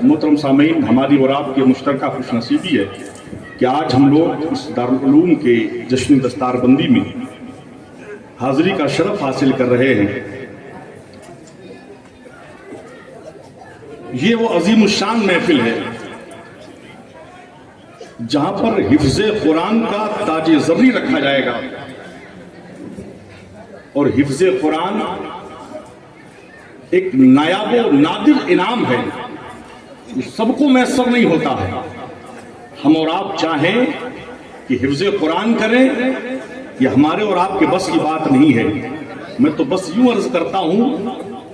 محترم سامعین، ہماری اور آپ کی مشترکہ خوش نصیبی ہے کہ آج ہم لوگ اس دارالعلوم کے جشن دستار بندی میں حاضری کا شرف حاصل کر رہے ہیں۔ یہ وہ عظیم الشان محفل ہے جہاں پر حفظ قرآن کا تاج زرعی رکھا جائے گا، اور حفظ قرآن ایک نایاب و نادر انعام ہے، سب کو میسر نہیں ہوتا ہے۔ ہم اور آپ چاہیں کہ حفظ قرآن کریں، یہ ہمارے اور آپ کے بس کی بات نہیں ہے۔ میں تو بس یوں عرض کرتا ہوں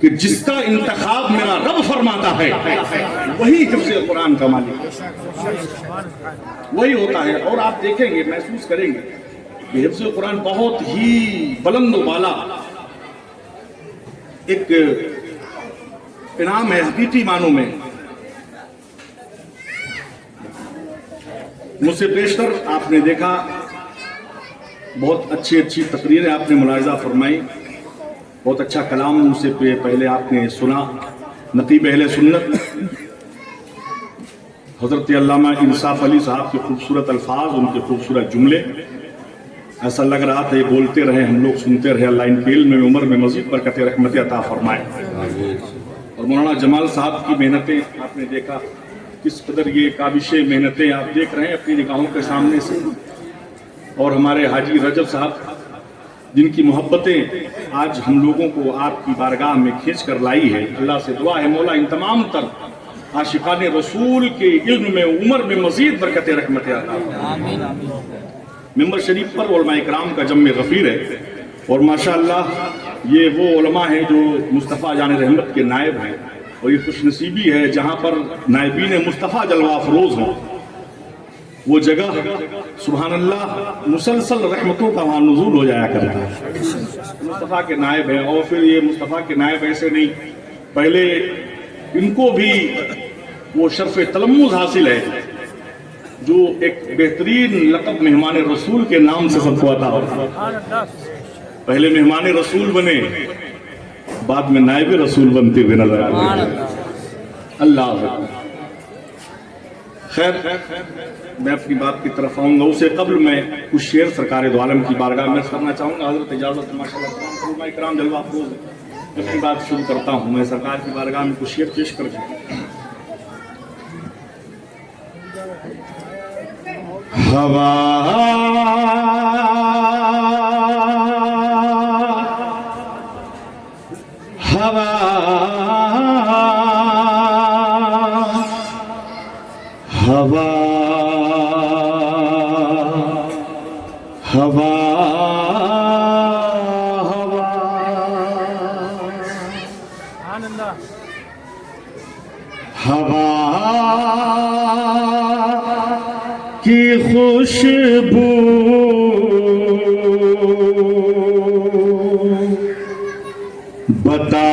کہ جس کا انتخاب میرا رب فرماتا ہے وہی حفظ قرآن کا مالک وہی ہوتا ہے۔ اور آپ دیکھیں گے، محسوس کریں گے کہ حفظ قرآن بہت ہی بلند و بالا ایک انعام ہے حقیقی معنوں میں۔ مجھ سے بیشتر آپ نے دیکھا، بہت اچھی تقریریں آپ نے ملاحظہ فرمائی، بہت اچھا کلام مجھ سے پہلے آپ نے سنا۔ نقیب اہل سنت حضرت علامہ انصاف علی صاحب کے خوبصورت الفاظ، ان کے خوبصورت جملے، ایسا لگ رہا تھا یہ بولتے رہے، ہم لوگ سنتے رہے۔ اللہ ان کے علم میں عمر میں مزید برکت رحمت عطا فرمائے۔ اور مولانا جمال صاحب کی محنتیں آپ نے دیکھا، کس قدر یہ کابش محنتیں آپ دیکھ رہے ہیں اپنی نگاہوں کے سامنے سے۔ اور ہمارے حاجی رجب صاحب جن کی محبتیں آج ہم لوگوں کو آپ کی بارگاہ میں کھینچ کر لائی ہے، اللہ سے دعا ہے مولا ان تمام تر عاشقان رسول کے علم میں عمر میں مزید برکت رحمت عطا فرمائے۔ ممبر شریف پر علماء اکرام کا جم غفیر ہے، اور ماشاءاللہ یہ وہ علماء ہیں جو مصطفیٰ جان رحمت کے نائب ہیں، اور یہ خوش نصیبی ہے جہاں پر نائبین مصطفیٰ جلوہ افروز ہوں۔ وہ جگہ سبحان اللہ مسلسل رحمتوں کا وہاں نزول ہو جایا کرتا ہے۔ مصطفیٰ کے نائب ہیں، اور پھر یہ مصطفیٰ کے نائب ایسے نہیں، پہلے ان کو بھی وہ شرف تلمذ حاصل ہے جو ایک بہترین لقب مہمان رسول کے نام سے سب کو عطا ہوتا۔ پہلے مہمان رسول بنے، بعد میں نائب رسول بنتے ہوئے نظر آتے۔ اللہ خیر، میں اپنی بات کی طرف آؤں گا، اسے قبل میں کچھ شعر سرکار دو عالم کی بارگاہ میں کرنا چاہوں گا۔ حضرت اجازت ماشاءاللہ علماء اکرام جلوہ افروز، اپنی بات شروع کرتا ہوں۔ میں سرکار کی بارگاہ میں کچھ شعر پیش کر دوں۔ ہوا ہوا ہوا ہوا ہوا کی خوشبو بتا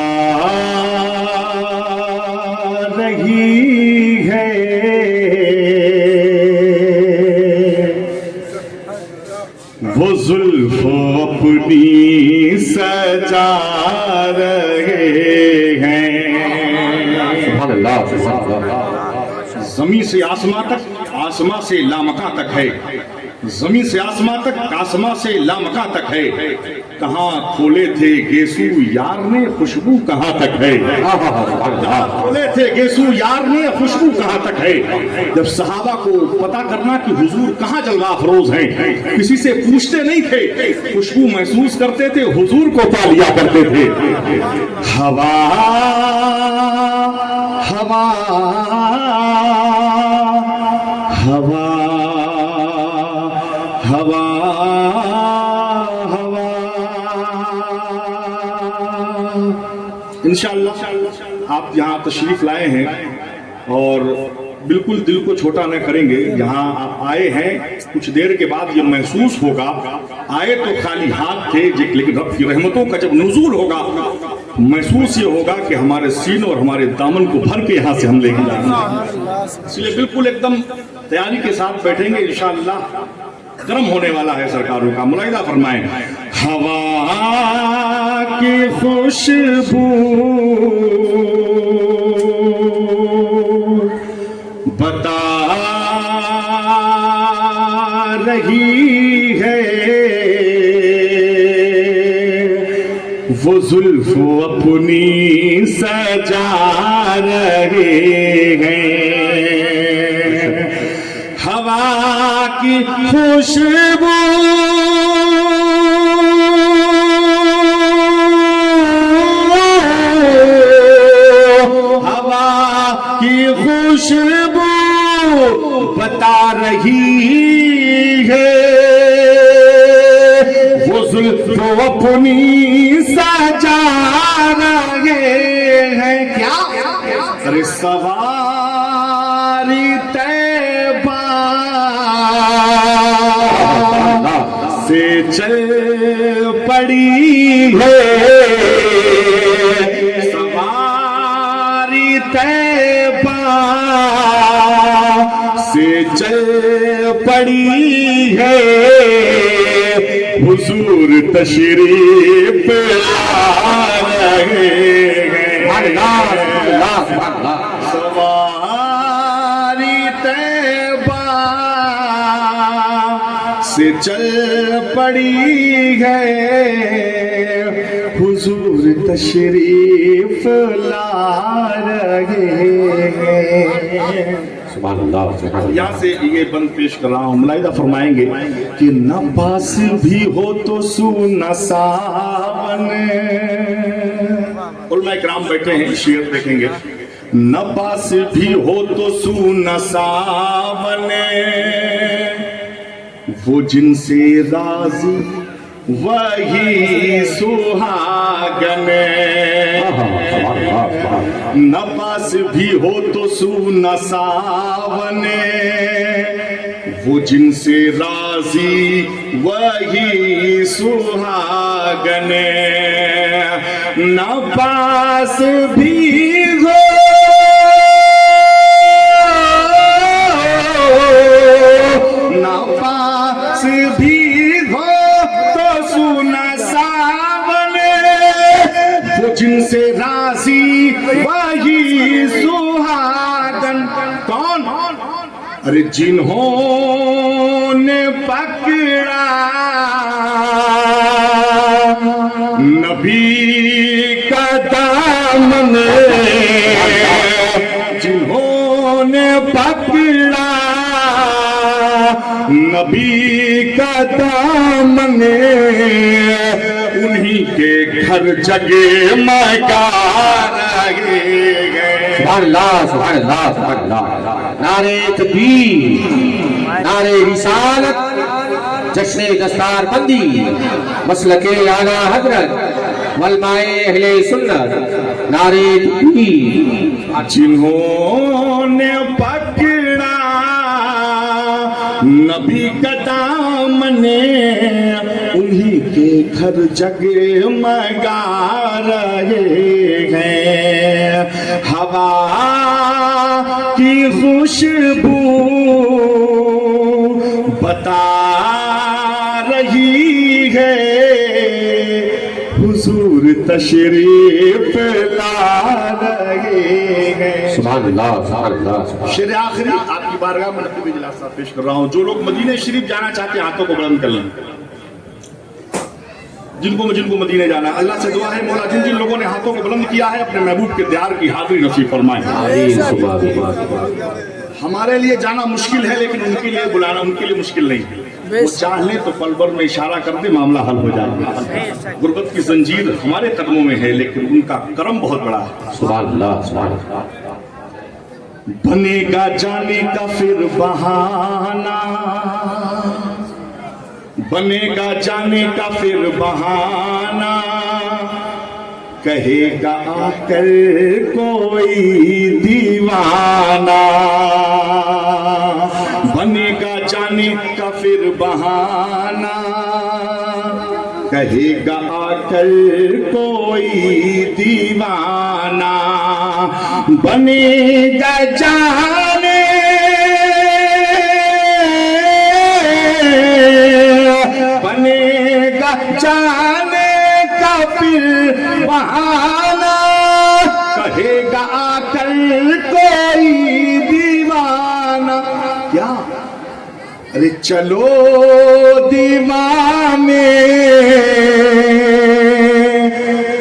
رہی ہے وہ زلف اپنی سجا رہے ہیں۔ سبحان اللہ، سبحان اللہ۔ زمین سے آسمان تک، آسمان سے لامکاں تک ہے، زمین سے آسمان تک، آسمان سے لامکاں تک ہے۔ کہاں کھولے تھے گیسو یار نے، خوشبو کہاں تک ہے۔ کہاں کھولے تھے گیسو یار نے، خوشبو کہاں تک ہے۔ جب صحابہ کو پتا کرنا کہ حضور کہاں جلوہ افروز ہیں، کسی سے پوچھتے نہیں تھے، خوشبو محسوس کرتے تھے، حضور کو پا لیا کرتے تھے۔ ہوا ہوا ہوا ہوا ہوا انشاءاللہ آپ یہاں تشریف لائے ہیں اور بالکل دل کو چھوٹا نہ کریں گے۔ یہاں آپ آئے ہیں، کچھ دیر کے بعد یہ محسوس ہوگا، آئے تو خالی ہاتھ تھے، لیکن رب کی رحمتوں کا جب نزول ہوگا محسوس یہ ہوگا کہ ہمارے سینوں اور ہمارے دامن کو بھر کے یہاں سے ہم لے کے جائیں گے۔ اس لیے بالکل ایک دم تیاری کے ساتھ بیٹھیں گے انشاءاللہ۔ گرم ہونے والا ہے سرکاروں کا، ملاحظہ فرمائیں۔ ہوا کی خوشبو بتا رہی ہے وہ زلف اپنی سجا رہے ہیں ہوا کی خوشبو خوشبو بتا رہی ہے وہ زلف اپنی سجا رہے ہیں کیا ارے سواری طیبہ سے چل پڑی ہے سواری طیبہ سے چل پڑی ہے حضور تشریف لا رہے ہیں سواری طیبہ سے چل پڑی ہے حضور تشریف لا رہے ہیں یہاں سے یہ بند پیش کر رہا ہوں ملاحظہ فرمائیں گے کہ نہ پاس بھی ہو تو سونا ساون علماء کرام بیٹھے ہیں شعر دیکھیں گے نہ پاس بھی ہو تو سونا ساون وہ جن سے راضی وہی سہاگن نہ پاس بھی ہو تو سونا ساون وہ جن سے راضی وہی سہاگن نہ پاس بھی ہو نہ پاس بھی ہو تو سونا ساون وہ جن سے راضی وہی سہاگن کون ارے جنہوں نے پکڑا نبی کا دامن جنہوں نے پکڑا نبی کا دامن انہی کے گھر جگے مکار رہے گئے سبحان اللہ سبحان اللہ سبحان اللہ نعرہ تکبیر نعرہ رسالت جشن دستار بندی مسلک اعلیٰ حضرت علماء اہل سنت نعرہ تکبیر جنہوں نے پکڑا نبی کا دامن انہی کے گھر جگمگا رہے ہیں ہوا کی خوشبو بتا رہی ہے حضور تشریف لا رہے ہیں سبحان اللہ سبحان اللہ شعر آخری آپ کی بارگاہ میں نقیب اجلاس صاحب پیش کر رہا ہوں جو لوگ مدینہ شریف جانا چاہتے ہیں ہاتھوں کو بلند کر لیں جن کو مدینہ جانا ہے اللہ سے دعا ہے مولا جن لوگوں نے ہاتھوں کو بلند کیا ہے اپنے محبوب کے دیار کی حاضری نصیب فرمائے ہمارے لیے جانا مشکل ہے لیکن ان کے لیے بلانا ان کے لیے مشکل نہیں وہ چاہ لیں تو پل بھر میں اشارہ کر دے معاملہ حل ہو جائے گا غربت کی زنجیر ہمارے قدموں میں ہے لیکن ان کا کرم بہت بڑا ہے سبحان اللہ سبحان اللہ بنے گا جانے کا پھر بہانہ بنے گا جانے کا پھر بہانہ کہے گا آ کر کوئی دیوانہ بنے گا جانے کا پھر بہانہ کہے گا آ کر کوئی دیوانہ بنے گا جانے جانے کا پھر بہانہ کہے گا آ کر کوئی دیوانہ ارے چلو دیوانے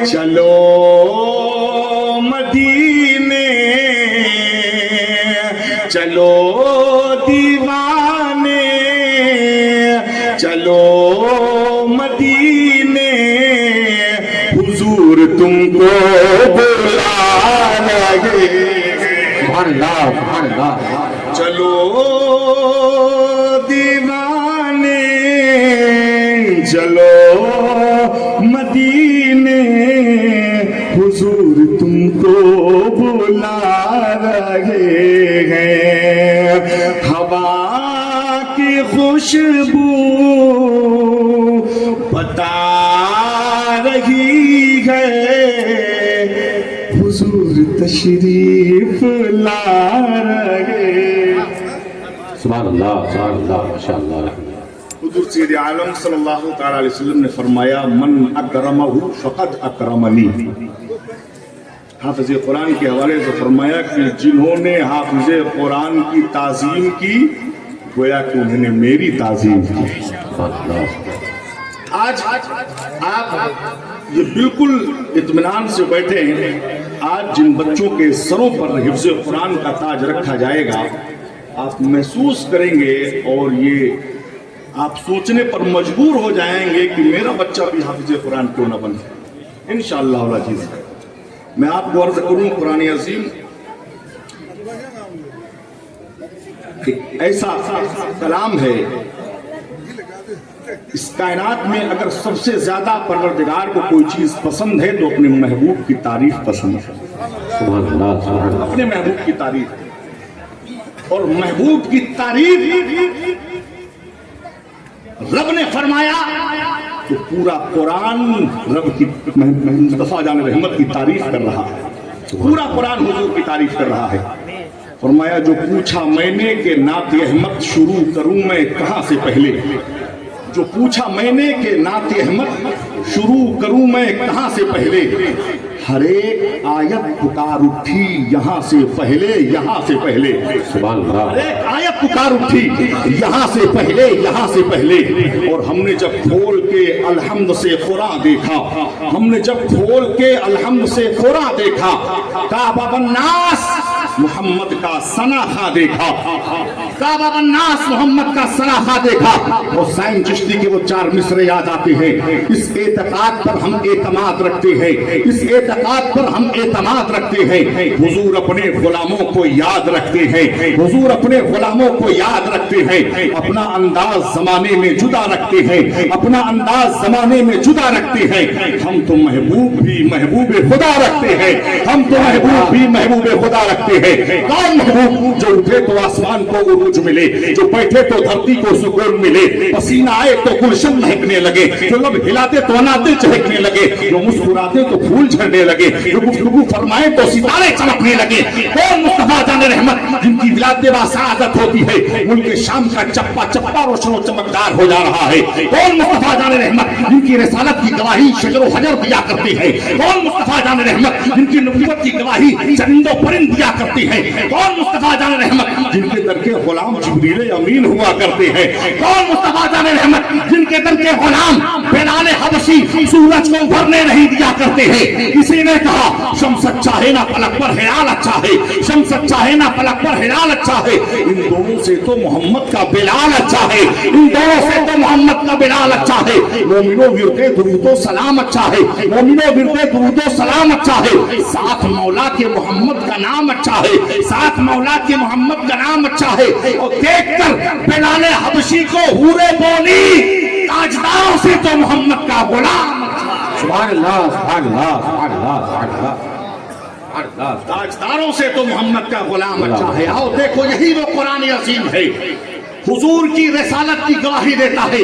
چلو مدینے چلو دیوانے چلو مدینے حضور تم کو بلا لگے سبحان اللہ سبحان اللہ چلو دیوانے چلو مدینے حضور تم کو بلا رہے ہیں ہوا کی خوشبو بتا رہی ہے حضور تشریف لا رہے سبحان اللہ ماشاء اللہ حضور سید عالم صلی اللہ تعالی علیہ وسلم نے فرمایا من اکرمہ فقد اکرمنی حافظ قرآن کے حوالے سے فرمایا کہ جنہوں نے حافظ قرآن کی تعظیم کی گویا کہ انہوں نے میری تعظیم کی آج آپ یہ بالکل اطمینان سے بیٹھے ہیں آج جن بچوں کے سروں پر حفظ قرآن کا تاج رکھا جائے گا آپ محسوس کریں گے اور یہ آپ سوچنے پر مجبور ہو جائیں گے کہ میرا بچہ بھی حافظ قرآن کیوں نہ بن جائے انشاءاللہ العزیز میں آپ کو عرض کروں قرآن عظیم ایک ایسا کلام ہے اس کائنات میں اگر سب سے زیادہ پروردگار کو کوئی چیز پسند ہے تو اپنے محبوب کی تعریف پسند ہے اپنے محبوب کی تعریف اور محبوب کی تعریف رب نے فرمایا تو پورا قرآن رب کی مصطفیٰ جان رحمت کی تعریف کر رہا ہے پورا قرآن حضور کی تعریف کر رہا ہے فرمایا جو پوچھا میں نے کہ نعت احمد شروع کروں میں کہاں سے پہلے جو پوچھا میں نے کہ نعت احمد شروع کروں میں کہاں سے پہلے ہر ایک آیت پکار اٹھی یہاں سے پہلے سبحان اللہ ہر ایک آیت پکار اٹھی یہاں سے پہلے اور ہم نے جب کھول کے الحمد سے قرآن دیکھا کعبہ الناس محمد کا سناخہ دیکھا اور سائن چشتی کے وہ 4 مصرے یاد آتے ہیں اس اعتقاد پر ہم اعتماد رکھتے ہیں حضور اپنے غلاموں کو یاد رکھتے ہیں اپنا انداز زمانے میں جدا رکھتے ہیں ہم تو محبوب خدا رکھتے ہیں کون محبوب جو اٹھے تو آسمان کو عروج ملے جو بیٹھے تو دھرتی کو سکون ملے پسینہ آئے تو گلشن مہکنے لگے جو لب ہلاتے تو اناتے چہکنے لگے جو مسکراتے تو پھول جھڑنے لگے جو گفتگو فرمائے تو ستارے چمکنے لگے کون مصطفیٰ جان رحمت جن کی ولادت باسعادت ہوتی ہے ملک شام کا چپا چپا روشن و چمکدار ہو جا رہا ہے کون مصطفیٰ جان رحمت جن کی رسالت کی گواہی شجر و حجر دیا کرتی ہے کون مصطفیٰ جان رحمت جن کی نبوت کی گواہی چرند و پرند دیا کرتی ہے کون مصطفیٰ جان رحمت جن کے در کے غلام جبریل امین ہوا کرتے ہیں کون مصطفیٰ جان رحمت جن کے در کے غلام بلال حبشی سورج کو ابھرنے نہیں دیا کرتے ہیں کسی نے کہا شمس اچھا ہے نہ فلک پر ہلال اچھا ہے ان دونوں سے تو محمد کا بلال اچھا ہے مومنوں ورد درود و سلام اچھا ہے ساتھ مولا کے محمد کا نام اچھا ہے اور دیکھ کر بلال حبشی کو حور بونی تاجداروں سے تو محمد کا غلام سبحان اللہ تاجداروں سے تو محمد کا غلام اچھا ہے آؤ دیکھو یہی وہ قرآن عظیم ہے حضور کی رسالت کی گواہی دیتا ہے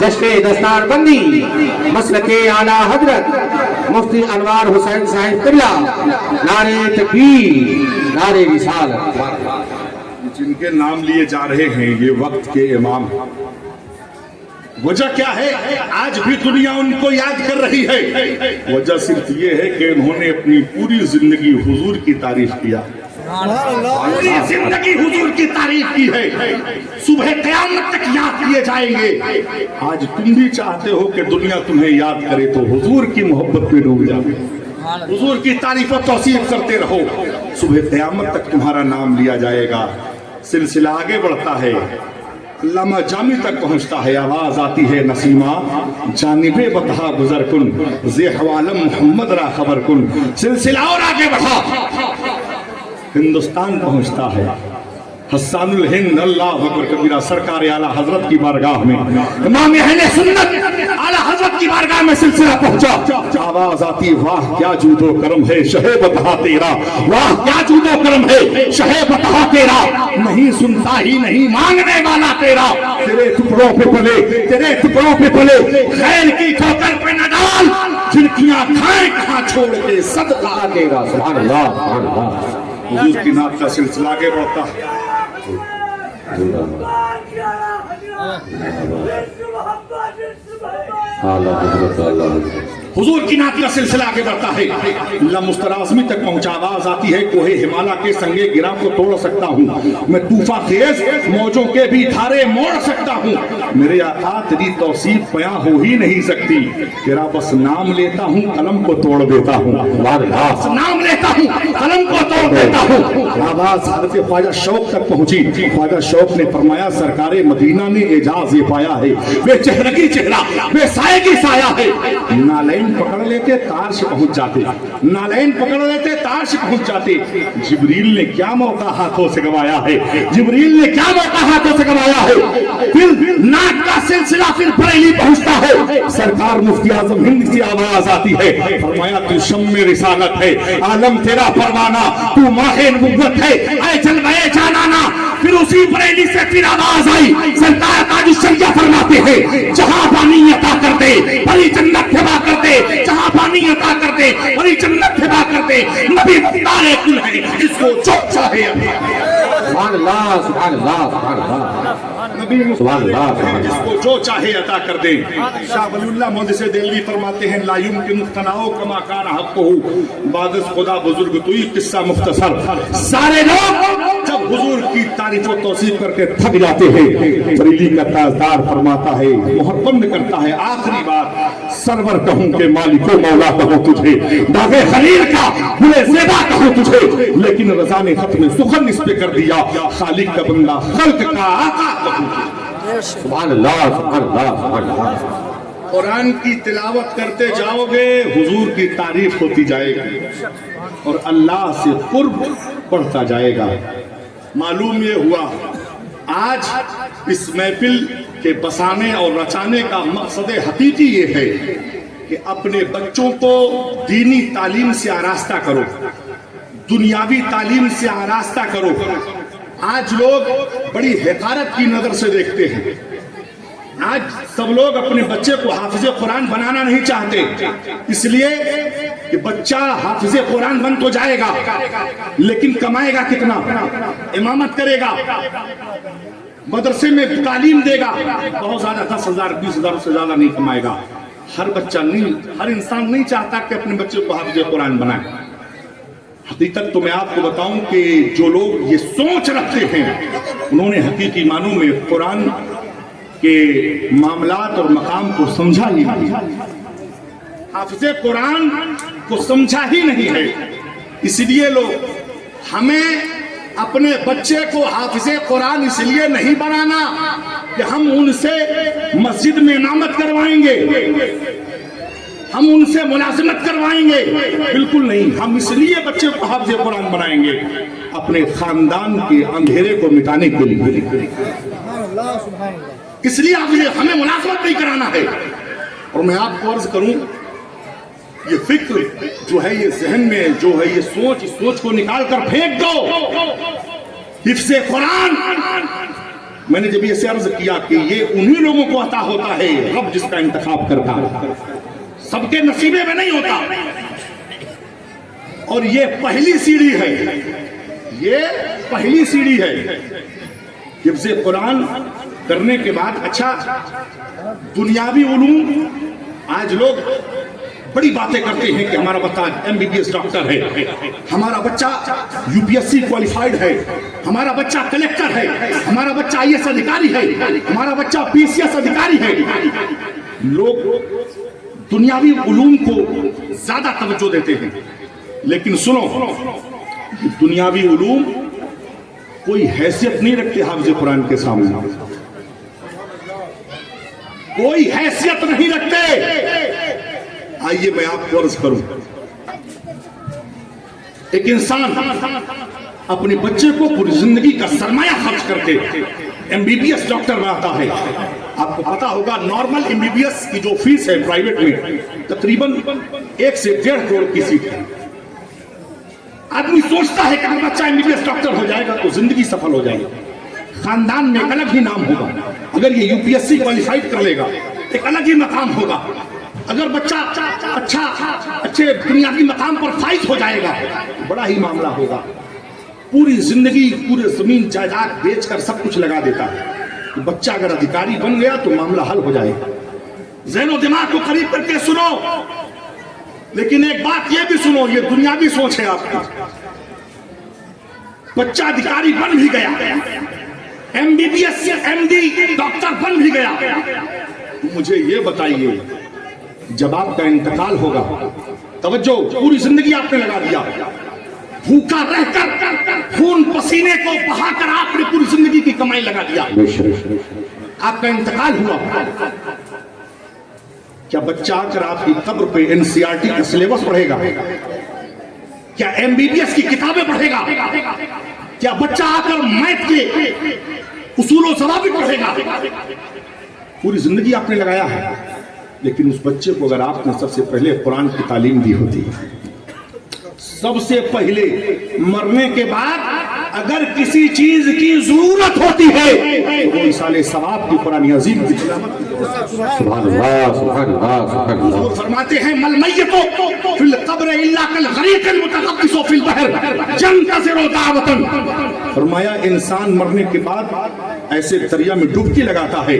جشن دستار بندی مسلک اعلیٰ حضرت مفتی انوار حسین صاحب قبلہ، نعرہ تکبیر، نعرہ رسالت۔ جن کے نام لیے جا رہے ہیں یہ وقت کے امام ہیں۔ وجہ کیا ہے؟ آج بھی دنیا ان کو یاد کر رہی ہے۔ وجہ صرف یہ ہے کہ انہوں نے اپنی پوری زندگی حضور کی تعریف کیا، پوری زندگی حضور کی تعریف کی ہے۔ صبح قیامت تک یاد کیے جائیں گے۔ آج تم بھی چاہتے ہو کہ دنیا تمہیں یاد کرے تو حضور کی محبت میں ڈوب جاؤ، حضور کی تعریف و توصیف کرتے رہو، صبح قیامت تک تمہارا نام لیا جائے گا۔ سلسلہ آگے بڑھتا ہے، علامہ جامی تک پہنچتا ہے، آواز آتی ہے نسیمہ جانب بطحا گزر کن، زی حوالم محمد را خبر کن۔ سلسلہ اور آگے بڑھا، ہندوستان پہنچتا ہے، حسان الہند اللہ اکبر کبیرہ سرکار اعلیٰ حضرت کی بارگاہ میں، امام اہل سنت اعلیٰ حضرت کی بارگاہ میں سلسلہ پہنچا۔ آواز آتی واہ کیا جود و کرم ہے شہ بطحا تیرا، واہ کیا جود و کرم ہے شہ بطحا تیرا، نہیں سنتا ہی نہیں مانگنے والا تیرا، تیرے ٹکڑوں پہ پلے، تیرے ٹکڑوں پہ پلے، خیر کی ٹھوکر پہ نہ ڈال، جھنکیاں کھائیں کہاں چھوڑ کے صدقہ تیرا۔ سبحان اللہ، سبحان اللہ۔ حضور کی نعت کا سلسلہ آگے بڑھتا ہے۔ حضور کی نعت کا سلسلہ آگے بڑھتا ہے، لمسترازمی تک پہنچا، آواز آتی ہے کوہ ہمالا کے سنگے گرا کو توڑ سکتا ہوں میں، طوفان خیز موجوں کے بھی دھارے موڑ سکتا ہوں، میرے آقا تیری توصیف بیاں ہو ہی نہیں سکتی، تیرا بس نام لیتا ہوں قلم کو توڑ دیتا ہوں، بس نام لیتا ہوں قلم کو توڑ دیتا ہوں۔ آواز حضرت خواجہ شوق تک پہنچی، خواجہ شوق نے فرمایا سرکار مدینہ نے اعجاز یہ پایا ہے، بے چہرگی چہرہ بے سائے کی سایہ ہے، نالین پکڑ لیتے تار سے پہنچ جاتے، نالین پکڑ لیتے تار سے پہنچ جاتے، جبریل نے کیا موقع ہاتھوں سے گوایا ہے، جبریل نے کیا موقع ہاتھوں سے گوایا ہے۔ پھر نعت کا سلسلہ پھر بریلی پہنچتا ہے، سرکار مفتی اعظم ہند کی آواز آتی ہے، فرمایا تو شم رسالت ہے، عالم تیرا پروانہ، تو ماہ نبوت ہے، اے جلوہ جانانا۔ پھر اسی بریلی سے پھر آواز آئی، سرکار تاج الشریعہ فرماتے ہیں جہاں پانی عطا کر دے بڑی جنت تباہ کر دے، جہاں پانی عطا کر دے بڑی جنت تباہ کر دے، نبی تارے کل ہے جس کو جو چاہے سبحان اللہ، سبحان اللہ، سبحان اللہ، نبی سبحان اللہ، سبحان جس اللہ۔ کو جو چاہے عطا کر دے۔ شاہ ولی اللہ محدث دہلوی فرماتے ہیں لا یمکن اقتناء کما کان حقہ، بعد از خدا بزرگ توئی قصہ مختصر۔ سارے لوگ جب حضور کی تعریف و توصیف کر کے تھک جاتے ہیں، بریلی کا تاجدار فرماتا ہے، مہر بند کرتا ہے، آخری بات سرور کہوں کہ مالک و مولا کہوں تجھے، داغ خلیل کا گلے زیبا کہوں تجھے، لیکن رضا نے ختم سخن اس پہ کر دیا، خالق کا بندہ خلق کا آقا کہوں تجھے۔ سبحان اللہ، سبحان اللہ، سبحان اللہ۔ قرآن کی تلاوت کرتے جاؤ گے حضور کی تعریف ہوتی جائے گی اور اللہ سے قرب بڑھتا جائے گا۔ معلوم یہ ہوا آج اس محفل کے بسانے اور رچانے کا مقصد حقیقی یہ ہے کہ اپنے بچوں کو دینی تعلیم سے آراستہ کرو، دنیاوی تعلیم سے آراستہ کرو۔ آج لوگ بڑی حقارت کی نظر سے دیکھتے ہیں، آج سب لوگ اپنے بچے کو حافظ قرآن بنانا نہیں چاہتے، اس لیے کہ بچہ حافظ قرآن بن تو جائے گا لیکن کمائے گا کتنا؟ امامت کرے گا، مدرسے میں تعلیم دے گا، بہت زیادہ 10,000 20,000 سے زیادہ نہیں کمائے گا۔ ہر بچہ نہیں، ہر انسان نہیں چاہتا کہ اپنے بچے کو حافظ قرآن بنائے۔ حقیقت تو میں آپ کو بتاؤں کہ جو لوگ یہ سوچ رکھتے ہیں انہوں نے حقیقی معنوں میں قرآن کے معاملات اور مقام کو سمجھا ہی نہیں، حافظ قرآن کو سمجھا ہی نہیں ہے۔ اس لیے لوگ ہمیں اپنے بچے کو حافظ قرآن اس لیے نہیں بنانا کہ ہم ان سے مسجد میں امامت کروائیں گے، ہم ان سے ملازمت کروائیں گے، بالکل نہیں۔ ہم اس لیے بچے کو حافظ قرآن بنائیں گے اپنے خاندان کے اندھیرے کو مٹانے کے لیے، اس لیے ہمیں ملازمت نہیں کرانا ہے۔ اور میں آپ کو عرض کروں یہ فکر جو ہے، یہ ذہن میں جو ہے یہ سوچ، اس سوچ کو نکال کر پھینک دو۔ حفظ قرآن میں نے جب یہ سے عرض کیا کہ یہ انہی لوگوں کو عطا ہوتا ہے رب جس کا انتخاب کرتا ہے، سب کے نصیبے میں نہیں ہوتا. اور یہ پہلی سیڑھی ہے، یہ پہلی سیڑھی ہے. حفظ قرآن کرنے کے بعد اچھا دنیاوی علوم، آج لوگ بڑی باتیں کرتے ہیں کہ ہمارا بچہ MBBS ڈاکٹر ہے، ہمارا بچہ UPSC کوالیفائڈ ہے، ہمارا بچہ کلیکٹر ہے، ہمارا بچہ IAS ادھیکاری ہے، ہمارا بچہ PCS ادھیکاری ہے. لوگ دنیاوی علوم کو زیادہ توجہ دیتے ہیں، لیکن سنو، دنیاوی علوم کوئی حیثیت نہیں رکھتے حافظ قرآن کے سامنے، کوئی حیثیت نہیں رکھتے. آئیے میں آپ کو عرض کروں، ایک انسان اپنے بچے کو پوری زندگی کا سرمایہ خرچ کر کے MBBS ڈاکٹر بناتا ہے. آپ کو پتا ہوگا نارمل MBBS کی جو فیس ہے پرائیویٹ میں تقریباً 1 سے 1.5 کروڑ کی سیٹ ہے. آدمی سوچتا ہے کہ اگر بچہ MBBS ڈاکٹر ہو جائے گا تو زندگی سفل ہو جائے گی، خاندان میں ایک الگ ہی نام ہوگا. اگر یہ UPSC کوالیفائڈ کر لے گا ایک الگ ہی مقام ہوگا. اگر بچہ اچھے دنیاوی مقام پر فائز ہو جائے گا بڑا ہی معاملہ ہوگا. پوری زندگی پورے زمین جائیداد بیچ کر سب کچھ لگا دیتا ہے. بچہ اگر ادھیکاری بن گیا تو معاملہ حل ہو جائے گا. ذہن و دماغ کو قریب کر کے سنو، لیکن ایک بات یہ بھی سنو، یہ دنیاوی سوچ ہے آپ کی. بچہ ادھیکاری بن بھی گیا، MBBS MD ڈاکٹر بن بھی گیا، مجھے یہ بتائیے جب آپ کا انتقال ہوگا، توجہ، پوری زندگی آپ نے لگا دیا، بھوکا رہ کر خون پسینے کو بہا کر آپ نے پوری زندگی کی کمائی لگا دیا، آپ کا انتقال ہوا، کیا بچہ آ کر آپ کی قبر پہ NCERT کا سلیبس پڑھے گا؟ کیا MBBS کی کتابیں پڑھے گا؟ کیا بچہ آ کر میتھ کے اصول و ضوابط پڑھے گا؟ پوری زندگی آپ نے لگایا ہے، لیکن اس بچے کو اگر آپ نے سب سے پہلے قرآن کی تعلیم دی ہوتی، سب سے پہلے مرنے کے بعد اگر کسی چیز کی ضرورت ہوتی ہے تو وہ سال ثواب کی قرآن عظیم کی تلاوت. سبحان اللہ سبحان اللہ سبحان اللہ. حضور فرماتے ہیں مل میت فی القبر الا کالغریق المتغطس فی البحر ينتظر دعوة. فرمایا انسان مرنے کے بعد ایسے دریا میں ڈبکی لگاتا ہے،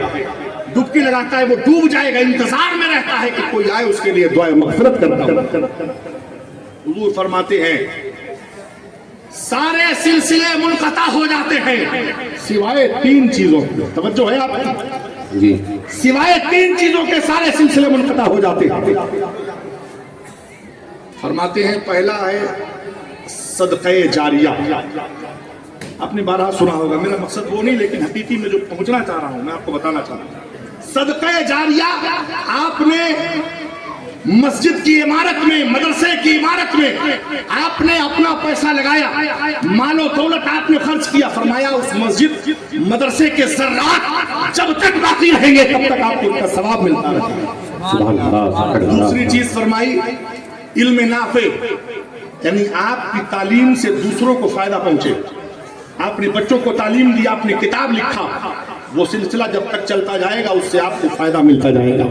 ڈبکی لگاتا ہے، وہ ڈوب جائے گا، انتظار میں رہتا ہے کہ کوئی آئے اس کے لیے دعائے مغفرت کرتا. حضور فرماتے ہیں سارے سلسلے منقطع ہو جاتے ہیں سوائے 3 چیزوں کے. توجہ ہے آپ جی، سوائے 3 چیزوں کے سارے سلسلے منقطع ہو جاتے ہیں. فرماتے ہیں پہلا ہے صدقہ جاریہ. آپ نے بارہا سنا ہوگا، میرا مقصد وہ نہیں، لیکن حقیقی میں جو پہنچنا چاہ رہا ہوں میں آپ کو بتانا چاہ رہا ہوں. صدقہ جاریہ، آپ نے مسجد کی عمارت میں، مدرسے کی عمارت میں آپ نے اپنا پیسہ لگایا، مال و دولت آپ نے خرچ کیا، فرمایا اس مسجد مدرسے کے ذرات جب تک باقی رہیں گے تب تک آپ کو اس کا ثواب ملتا رہے. سبحان اللہ سبحان اللہ. دوسری چیز فرمائی علم نافع، یعنی آپ کی تعلیم سے دوسروں کو فائدہ پہنچے. آپ نے بچوں کو تعلیم دی، آپ نے کتاب لکھا، وہ سلسلہ جب تک چلتا جائے گا اس سے آپ کو فائدہ ملتا جائے گا،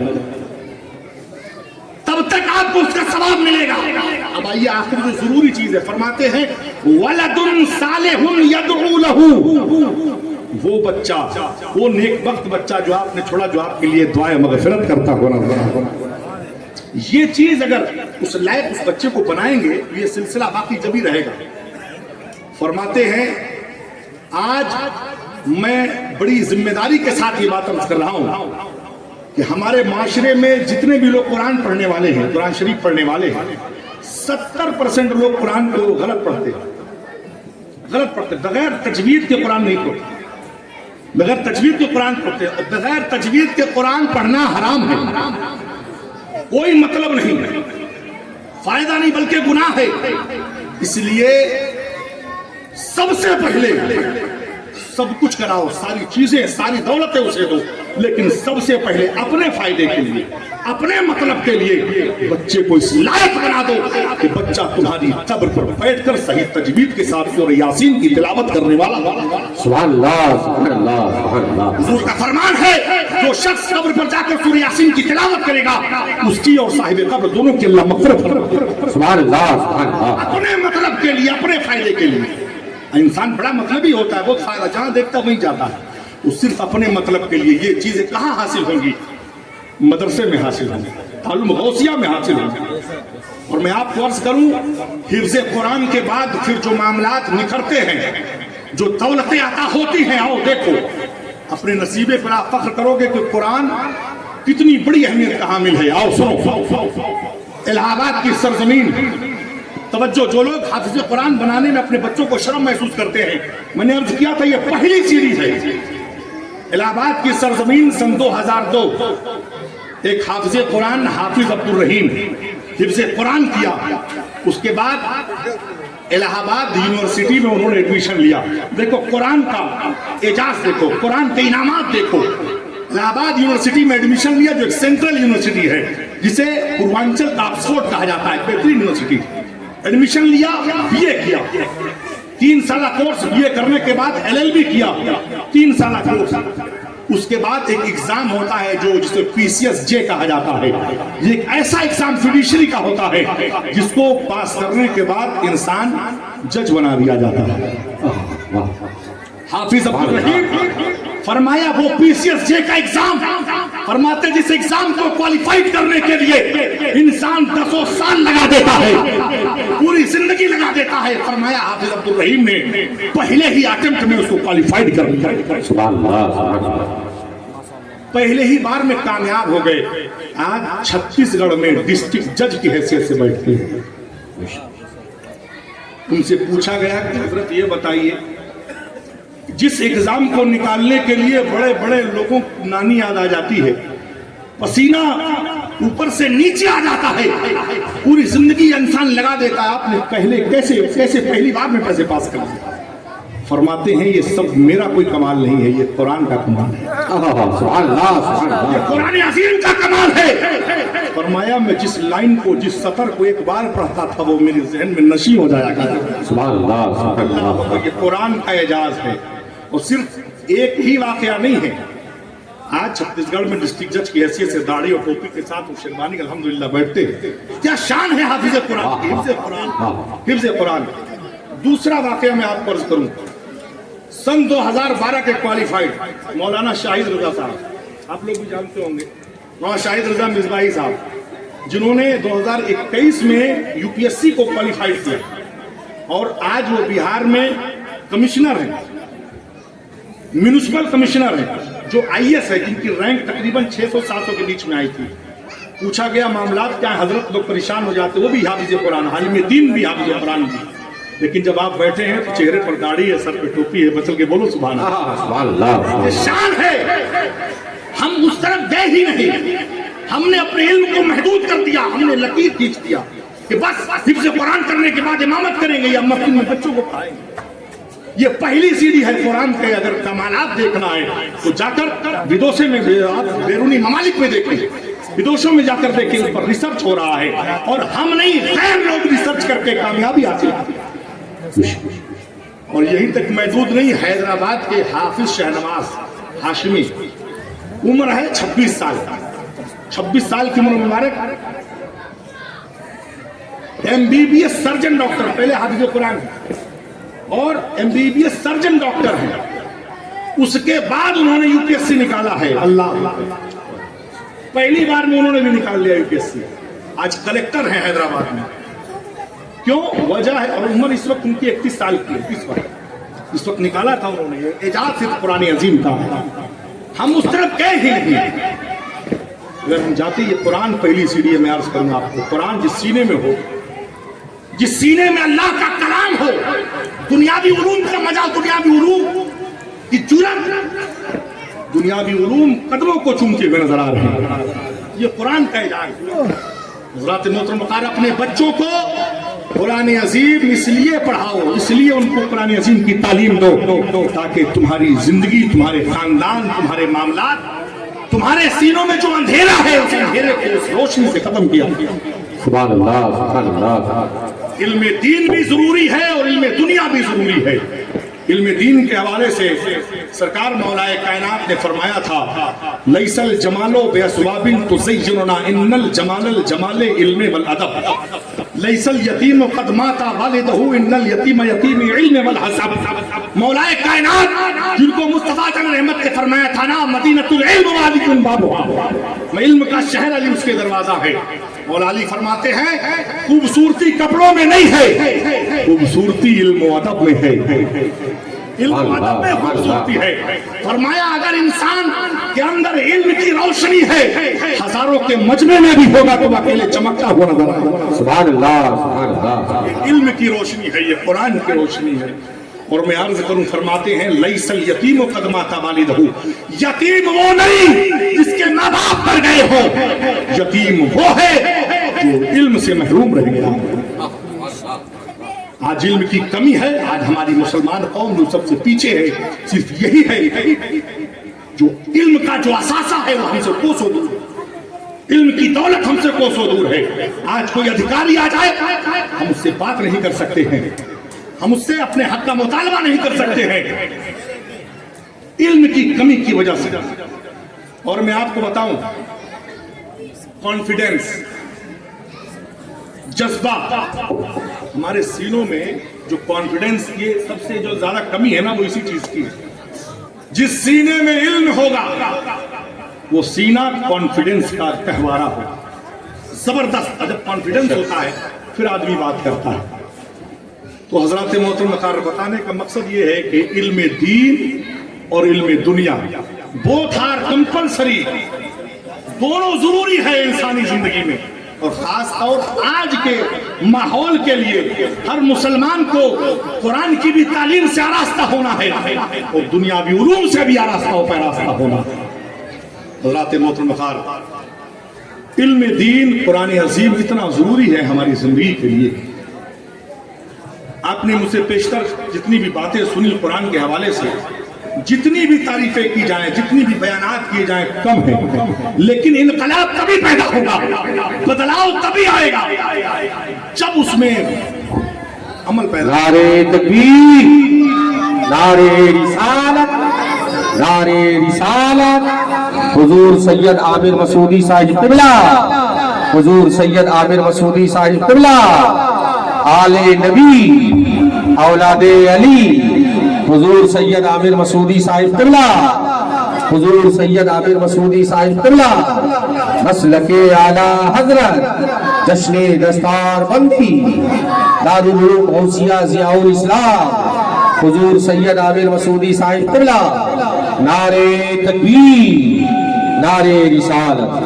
تب تک آپ کو اس کا ثواب ملے گا. اب آئیے آخر جو ضروری چیز ہے، فرماتے ہیں وَلَدٌ صَالِحٌ يَدْعُو لَهُ، وہ بچہ، وہ نیک وقت بچہ جو آپ نے چھوڑا، جو آپ کے لیے دعائے مغفرت کرتا ہونا. یہ چیز اگر اس لائق اس بچے کو بنائیں گے یہ سلسلہ باقی جبھی رہے گا. فرماتے ہیں آج میں بڑی ذمہ داری کے ساتھ یہ بات عرض کر رہا ہوں کہ ہمارے معاشرے میں جتنے بھی لوگ قرآن پڑھنے والے ہیں، قرآن شریف پڑھنے والے ہیں، 70% لوگ قرآن کو غلط پڑھتے ہیں، غلط پڑھتے، بغیر تجوید کے قرآن نہیں پڑھتے، بغیر تجوید کے قرآن پڑھتے. اور بغیر تجوید کے قرآن پڑھنا حرام ہے، کوئی مطلب نہیں، فائدہ نہیں بلکہ گناہ ہے. اس لیے سب سے پہلے سب کچھ کراؤ، ساری چیزیں، ساری دولتیں اسے دو، لیکن سب سے پہلے اپنے فائدے کے لیے اپنے مطلب کے لیے بچے کو اس لائق بنا دو کہ بچہ تمہاری قبر پر بیٹھ کر صحیح تجوید کے ساتھ سورہ یاسین کی تلاوت کرنے والا سبحان اللہ سبحان اللہ سبحان اللہ. حضور کا فرمان ہے جو شخص قبر پر جا کر سورہ یاسین کی تلاوت کرے گا اس کی اور صاحب قبر دونوں کی اللہ مغفرت کرے. سبحان اللہ سبحان اللہ. اپنے مطلب کے لیے اپنے فائدے کے لیے. انسان بڑا مطلبی ہوتا ہے، بہت فائدہ جہاں دیکھتا وہیں جاتا ہے. وہ صرف اپنے مطلب کے لیے یہ چیزیں کہاں حاصل ہوں گی؟ مدرسے میں حاصل ہوں گی، تعلم غوثیہ میں حاصل ہوں گی. اور میں آپ کو عرض کروں حفظ قرآن کے بعد پھر جو معاملات نکھرتے ہیں، جو دولتیں عطا ہوتی ہیں، آؤ دیکھو اپنے نصیبے پر آپ فخر کرو گے کہ قرآن کتنی بڑی اہمیت کا حامل ہے. آؤ سنو، الہ آباد کی سرزمین، توجہ، جو لوگ حافظ قرآن بنانے میں اپنے بچوں کو شرم محسوس کرتے ہیں، میں نے عرض کیا تھا یہ پہلی سیریز ہے. الہ آباد کی سرزمین سن 2002 ایک حافظ قرآن حافظ عبدالرحیم حفظ قرآن کیا. اس کے بعد الہ آباد یونیورسٹی میں انہوں نے ایڈمیشن لیا. دیکھو قرآن کا اعجاز، دیکھو قرآن کے انعامات دیکھو. الہ آباد یونیورسٹی میں ایڈمیشن لیا جو ایک سینٹرل یونیورسٹی ہے جسے پوروانچل کا آکسفورڈ کہا جاتا ہے، بہترین یونیورسٹی. ایڈمیشن لیا، بی اے کیا، 3 سالہ کورس. بی اے کرنے کے بعد LLB کیا، 3 سالہ کورس. اس کے بعد ایک ایگزام ہوتا ہے جو جسے PCSJ کہا جاتا ہے. یہ ایک ایسا ایگزام جوڈیشری کا ہوتا ہے جس کو پاس کرنے کے بعد انسان جج بنا دیا جاتا ہے. حافظ عبدالرحیم فرمایا وہ PCSJ کا ایگزام، فرماتے جس ایگزام کو کوالیفائیڈ کرنے کے لیے انسان 10 سال لگا دیتا ہے، پوری زندگی لگا دیتا ہے، فرمایا حافظ عبدالرحیم نے پہلے ہی اٹیمپٹ میں اس کو کوالیفائیڈ کر دیا. سبحان اللہ سبحان اللہ. پہلے ہی بار میں کامیاب ہو گئے. آج چھتیس گڑھ میں ڈسٹرکٹ جج کی حیثیت سے بیٹھتے ہیں. ان سے پوچھا گیا کہ حضرت یہ بتائیے جس ایگزام کو نکالنے کے لیے بڑے بڑے لوگوں کو نانی یاد آ جاتی ہے، پسینہ اوپر سے نیچے آ جاتا ہے، پوری زندگی انسان لگا دیتا ہے، آپ نے پہلے کیسے پہلی بار میں پیسے پاس کر دیا؟ فرماتے ہیں یہ سب میرا کوئی کمال نہیں ہے، یہ قرآن کا کمال ہے. سبحان اللہ سبحان اللہ. یہ قرآن عظیم کا کمال ہے. فرمایا میں جس لائن کو، جس سطر کو ایک بار پڑھتا تھا وہ میرے ذہن میں نشیں ہو جایا کرتا. سبحان اللہ سبحان اللہ. یہ قرآن کا اعجاز ہے. اور صرف ایک ہی واقعہ نہیں ہے. آج چھتیس گڑھ میں ڈسٹرکٹ جج کی حیثیت سے داڑھی اور ٹوپی کے ساتھ وہ شیروانی الحمدللہ بیٹھتے ہیں. کیا شان ہے حافظ قرآن کی، حفظ قرآن. دوسرا واقعہ میں آپ کو عرض کروں، سن 2012 کے کوالیفائیڈ مولانا شاہد رضا صاحب، آپ لوگ بھی جانتے ہوں گے، مولانا شاہد رضا مصباحی صاحب، جنہوں نے 2021 میں UPSC کو کوالیفائیڈ کیا اور آج وہ بہار میں کمشنر ہیں، میونسپل کمشنر ہیں، جو IAS ہے، جن کی رینک تقریباً 600-700 کے بیچ میں آئی تھی. پوچھا گیا معاملات کیا، حضرت لوگ پریشان ہو جاتے، وہ بھی حافظ قرآن، عالم دین بھی حافظ قرآن بھی، لیکن جب آپ بیٹھے ہیں تو چہرے پر داڑھی ہے، سر پہ ٹوپی ہے، بچل کے بولو سبحان اللہ. سبحان اللہ. یہ شان ہے. ہم اس طرف گئے ہی نہیں، ہم نے اپنے علم کو محدود کر دیا، ہم نے لکیر کھینچ دیا کہ بس حفظ قرآن کرنے کے بعد امامت کریں گے یا مسجد میں بچوں کو پڑھائیں گے. یہ پہلی سیڑھی ہے قرآن کے. اگر کمالات دیکھنا ہے تو جا کر بدوسے میں، آپ بیرونی ممالک میں دیکھیں، بدوشوں میں جا کر دیکھیں، اس پر ریسرچ ہو رہا ہے اور ہم نہیں، غیر لوگ ریسرچ کر کے کامیابی حاصل کرتے ہیں. اور یہیں تک محدود نہیں، حیدرآباد کے حافظ شہنواز ہاشمی، عمر ہے 26 سال، 26 سال کی عمر مبارک، MBBS سرجن ڈاکٹر، پہلے حافظ قرآن اور MBBS سرجن ڈاکٹر ہیں. اس کے بعد انہوں نے UPSC نکالا ہے. اللہ، پہلی بار میں انہوں نے بھی نکال لیا UPSC. آج کلیکٹر ہیں حیدرآباد میں. کیوں؟ وجہ ہے، اور عمر اس وقت ان کی 31 سال کی ہے. اس وقت نکالا تھا انہوں نے. اعجاز صرف قرآن عظیم کا. ہم اس طرف گئے ہی نہیں. اگر ہم جاتے، یہ قرآن پہلی سیڑھی ہے. میں عرض کروں گا آپ کو، قرآن جس سینے میں ہو، جس سینے میں اللہ کا کلام ہو، دنیاوی علوم کا مزہ، دنیاوی علوم کی جرات، دنیاوی علوم قدموں کو چومتے ہوئے نظر آ رہے ہیں. یہ قرآن کا اعجاز. حضرات محترم وقار، اپنے بچوں کو قرآن عظیم اس لیے پڑھاؤ، اس لیے ان کو قرآن عظیم کی تعلیم دو تاکہ تمہاری زندگی، تمہارے خاندان، تمہارے معاملات تمہارے سینوں میں جو اندھیرا ہے اس اندھیرے کو اس روشنی سے ختم کیا. سبحان اللہ سبحان اللہ. علم دین بھی ضروری ہے اور علم دنیا بھی ضروری ہے. علم دین کے حوالے سے سرکار مولا کائنات نے فرمایا تھا لیس الجمال باسباب تزیننا ان الجمال الجمال علم والادب لیس الیتیم قد مات والدہ ان الیتیم یتیم علم والحسب. مولا کائنات جن کو مصطفیٰ جان رحمت نے فرمایا تھا نا مدینۃ العلم وعلی بابها، میں علم کا شہر علی اس کے دروازہ ہے. مولا علی فرماتے ہیں خوبصورتی کپڑوں میں نہیں ہے، خوبصورتی علم و ادب میں ہے. علم و ادب میں خوبصورتی ہے. فرمایا اگر انسان کے اندر علم کی روشنی ہے ہزاروں کے مجمع میں بھی ہوگا تو اکیلے چمکتا ہوا نظر آئے گا. سبحان اللہ سبحان اللہ. یہ علم کی روشنی ہے، یہ قرآن کی روشنی ہے. اور میں عرض کروں فرماتے ہیں لیس الیتیم قد مات والدہ، یتیم وہ نہیں جس کے ماں باپ مر گئے ہو، یتیم وہ ہے جو علم سے محروم رہ گیا. آج علم کی کمی ہے. آج ہماری مسلمان قوم جو سب سے پیچھے ہے صرف یہی ہے جو علم کا جو اثاثہ ہے وہ ہم سے کوسوں دور ہے. علم کی دولت ہم سے کوسوں دور ہے. آج کوئی ادھیکاری آ جائے ہم اس سے بات نہیں کر سکتے ہیں، ہم اس سے اپنے حق کا مطالبہ نہیں کر سکتے ہیں علم کی کمی کی وجہ سے. اور میں آپ کو بتاؤں کانفیڈنس، جذبہ، ہمارے سینوں میں جو کانفیڈنس یہ سب سے جو زیادہ کمی ہے نا وہ اسی چیز کی ہے. جس سینے میں علم ہوگا وہ سینہ کانفیڈنس کا گہوارہ ہوگا. زبردست. جب کانفیڈنس ہوتا ہے پھر آدمی بات کرتا ہے. تو حضرات محترم بتانے کا مقصد یہ ہے کہ علم دین اور علم دنیا بوتھ آر کمپلسری، دونوں ضروری ہے انسانی زندگی میں. اور خاص طور آج کے ماحول کے لیے ہر مسلمان کو قرآن کی بھی تعلیم سے آراستہ ہونا ہے اور دنیاوی علوم سے بھی آراستہ و پیراستہ ہونا ہے. حضرات محترم علم دین قرآن عظیم اتنا ضروری ہے ہماری زندگی کے لیے. آپ نے مجھ سے پیشتر جتنی بھی باتیں سنی قرآن کے حوالے سے، جتنی بھی تعریفیں کی جائیں، جتنی بھی بیانات کیے جائیں کم ہے. لیکن انقلاب تبھی پیدا ہوگا، بدلاؤ تبھی آئے گا جب اس میں عمل پیدا. نعرے تکبیر، نعرے رسالت، نعرے رسالت. حضور سید عامر مسعودی صاحب قبلہ، حضور سید عامر مسعودی صاحب قبلہ، آل نبی اولاد علی، حضور سید عامر مسعودی صاحب قبلہ، حضور سید عامر مسعودی صاحب قبلہ، مسلک اعلی حضرت، جشن دستار بندی، دارالعلوم غوثیہ ضیاء الاسلام، حضور سید عامر مسعودی صاحب قبلہ. نعرے تکبیر، نعرے رسالت.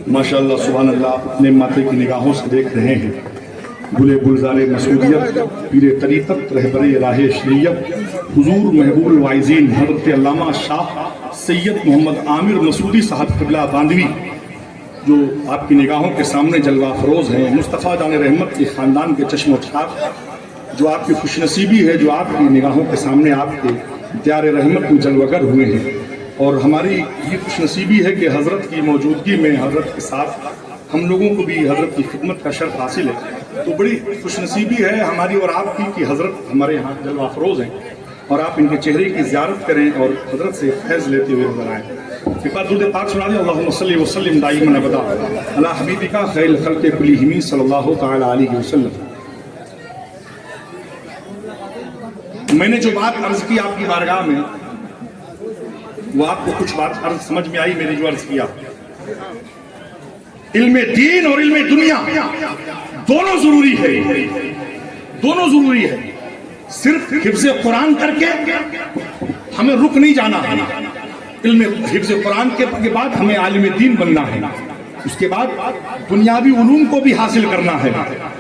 ماشاءاللہ سبحان اللہ. اپنے ماتھے کی نگاہوں سے دیکھ رہے ہیں گلے گلزار مسعودیت، پیر طریقت، رہبر راہ شریعت، حضور محبوب الوائزین حضرت علامہ شاہ سید محمد عامر مسعودی صاحب قبلہ باندوی جو آپ کی نگاہوں کے سامنے جلوہ فروز ہیں. مصطفیٰ جان رحمت کے خاندان کے چشم و چراغ، جو آپ کی خوش نصیبی ہے جو آپ کی نگاہوں کے سامنے آپ کے دیار رحمت میں جلوگر ہوئے ہیں. اور ہماری یہ خوش نصیبی ہے کہ حضرت کی موجودگی میں حضرت کے ساتھ ہم لوگوں کو بھی حضرت کی خدمت کا شرف حاصل ہے. تو بڑی خوش نصیبی ہے ہماری اور آپ کی کہ حضرت ہمارے یہاں جلوہ افروز ہیں اور آپ ان کے چہرے کی زیارت کریں اور حضرت سے فیض لیتے ہوئے نظر آئیں. ایک بار درود پاک سنا دیں. اللہم صلی وسلم دائما ابدا علی حبیبک خیر الخلق کلہم صلی اللہ تعالی علیہ وسلم. میں نے جو بات عرض کی آپ کی بارگاہ میں وہ آپ کو کچھ بات عرض سمجھ میں آئی. میں نے جو عرض کیا علم دین اور علم دنیا دونوں ضروری ہے، دونوں ضروری ہے. صرف حفظ قرآن کر کے ہمیں رک نہیں جانا ہے. علم حفظ قرآن کے بعد ہمیں عالم دین بننا ہے. اس کے بعد دنیاوی علوم کو بھی حاصل کرنا ہے.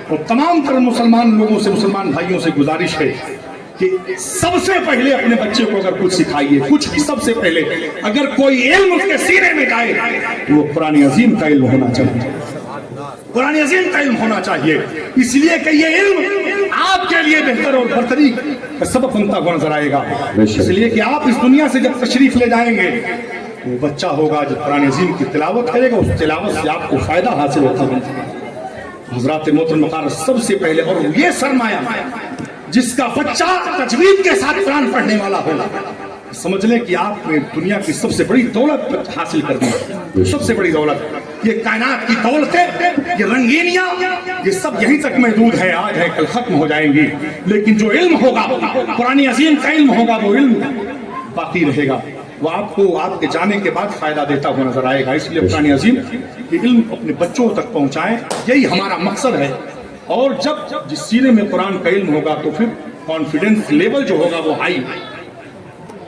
اور تمام تر مسلمان لوگوں سے, مسلمان بھائیوں سے گزارش ہے کہ سب سے پہلے اپنے بچے کو اگر کچھ سکھائیے, کچھ بھی سب سے پہلے اگر کوئی علم اس کے سینے میں جائے تو وہ قرآن عظیم کا علم ہونا چاہیے, قرآن عظیم کا علم ہونا چاہیے, اس لیے کہ یہ علم آپ کے لیے بہتر اور برتری کا سبب بنتا ہوا نظر آئے گا. اس لیے کہ آپ اس دنیا سے جب تشریف لے جائیں گے تو وہ بچہ ہوگا جو قرآن عظیم کی تلاوت کرے گا, اس تلاوت سے آپ کو فائدہ حاصل ہوتا ہے. حضرات محترم مقرر, سب سے پہلے اور یہ سرمایہ جس کا بچہ تجوید کے ساتھ قرآن پڑھنے والا ہوگا, سمجھ لیں کہ آپ نے دنیا کی سب سے بڑی دولت حاصل کر دی. سب سے بڑی دولت, یہ کائنات کی دولتیں, یہ رنگینیاں, یہ سب یہیں تک محدود ہے, آج ہے کل ختم ہو جائیں گی, لیکن جو علم ہوگا, قرآن عظیم کا علم ہوگا, وہ علم باقی رہے گا, وہ آپ کو آپ کے جانے کے بعد فائدہ دیتا ہوا نظر آئے گا. اس لیے قرآن عظیم یہ علم اپنے بچوں تک پہنچائیں, یہی ہمارا مقصد ہے. اور جب جس سینے میں قرآن کا علم ہوگا تو پھر کانفیڈنس لیول جو ہوگا وہ ہائی,